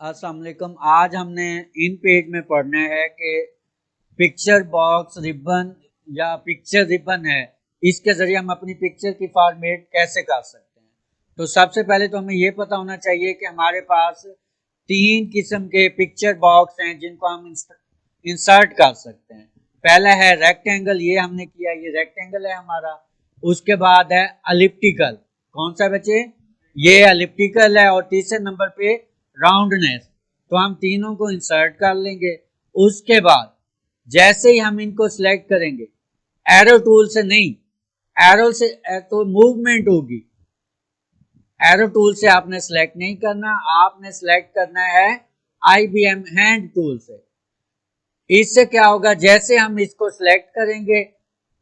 अस्सलाम वालेकुम। आज हमने इन पेज में पढ़ना है कि पिक्चर बॉक्स रिबन या पिक्चर रिबन है, इसके जरिए हम अपनी पिक्चर की फॉर्मेट कैसे कर सकते हैं। तो सबसे पहले तो हमें ये पता होना चाहिए कि हमारे पास तीन किस्म के पिक्चर बॉक्स हैं जिनको हम इंसर्ट कर सकते हैं। पहला है रेक्टेंगल, ये हमने किया, ये रेक्टेंगल है हमारा। उसके बाद है एलिप्टिकल, कौन सा बच्चे, ये एलिप्टिकल है। और तीसरे नंबर पे राउंडनेस, तो हम तीनों को इंसर्ट कर लेंगे। उसके बाद जैसे ही हम इनको सिलेक्ट करेंगे, एरो टूल से नहीं, एरो से तो मूवमेंट होगी, एरो टूल से आपने सिलेक्ट नहीं करना, आपने सिलेक्ट करना है IBM हैंड टूल से। इससे क्या होगा, जैसे हम इसको सिलेक्ट करेंगे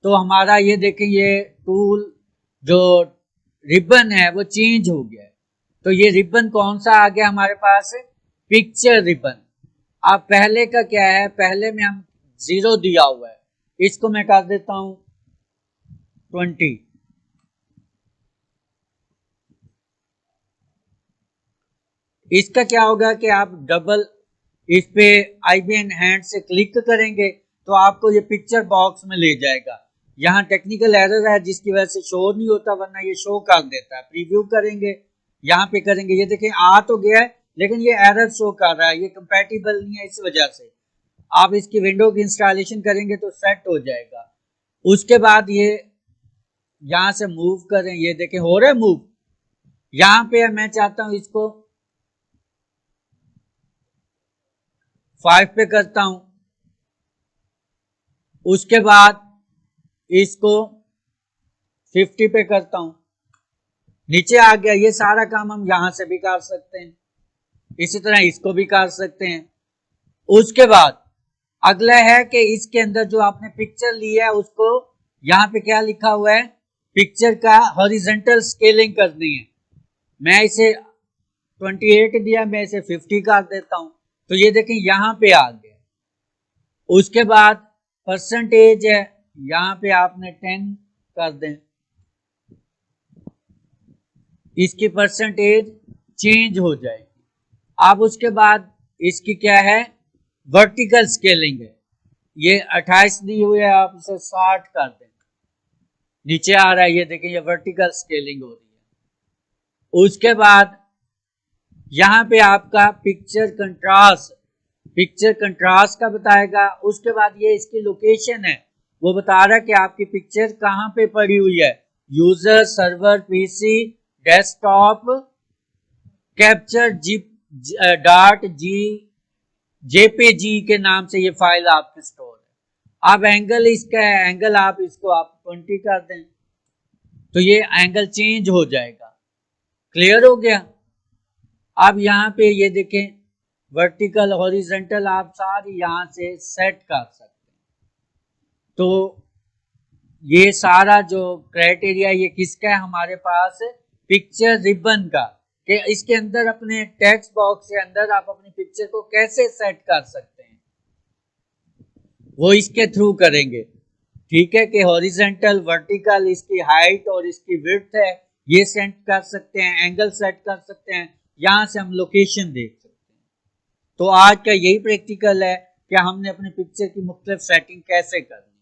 तो हमारा ये देखें, ये टूल जो रिबन है वो चेंज हो गया है। तो ये रिबन कौन सा आ गया हमारे पास, पिक्चर रिबन। अब पहले का क्या है, पहले में हम 0 दिया हुआ है, इसको मैं कर देता हूं 20। इसका क्या होगा कि आप डबल इस पे IBM हैंड से क्लिक करेंगे तो आपको ये पिक्चर बॉक्स में ले जाएगा। यहाँ टेक्निकल एरर है जिसकी वजह से शो नहीं होता, वरना ये शो कर देता है। प्रीव्यू करेंगे, यहाँ पे करेंगे, ये देखें आ तो गया है लेकिन ये एरर शो कर रहा है, ये कंपैटिबल नहीं है। इस वजह से आप इसकी विंडो की इंस्टॉलेशन करेंगे तो सेट हो जाएगा। उसके बाद ये यहाँ से मूव करें, ये देखें हो रहा है मूव। यहाँ पे मैं चाहता हूं इसको 5 पे करता हूं, उसके बाद इसको 50 पे करता हूं, नीचे आ गया। ये सारा काम हम यहां से भी कर सकते हैं, इसी तरह इसको भी कर सकते हैं। उसके बाद अगला है कि इसके अंदर जो आपने पिक्चर लिया है उसको, यहां पे क्या लिखा हुआ है, पिक्चर का हॉरिजॉन्टल स्केलिंग करनी है। मैं इसे 28 दिया, मैं इसे 50 कर देता हूं, तो ये देखें यहां पे आ गया। उसके बाद परसेंटेज है, यहां पे आपने 10 कर दें, इसकी परसेंटेज चेंज हो जाएगी। अब उसके बाद इसकी क्या है, वर्टिकल स्केलिंग है, ये 28 दी हुई है, आप इसे 60 कर दें, नीचे आ रहा है, ये देखिए ये वर्टिकल स्केलिंग हो रही है। उसके बाद यहां पे आपका पिक्चर कंट्रास्ट का बताएगा। उसके बाद ये इसकी लोकेशन है, वो बता रहा है कि आपकी पिक्चर कहां पे पड़ी हुई है, user, server, PC, desktop, capture जी JPG के नाम से ये फाइल आपकी स्टोर है। अब एंगल इसका है, एंगल आप इसको 20 कर दें तो ये एंगल चेंज हो जाएगा। क्लियर हो गया। अब यहाँ पे ये देखें, वर्टिकल हॉरिजॉन्टल आप सारी यहां से सेट कर सकते हैं। तो ये सारा जो क्राइटेरिया ये किसका है हमारे पास, पिक्चर रिबन का, कि इसके अंदर अपने टेक्स्ट बॉक्स के अंदर आप अपनी पिक्चर को कैसे सेट कर सकते हैं, वो इसके थ्रू करेंगे। ठीक है, कि हॉरिजॉन्टल, वर्टिकल, इसकी हाइट और इसकी विड्थ है, ये सेट कर सकते हैं, एंगल सेट कर सकते हैं, यहां से हम लोकेशन देख सकते हैं। तो आज का यही प्रैक्टिकल है कि हमने अपनी पिक्चर की मुख्तलिफ सेटिंग कैसे करनी।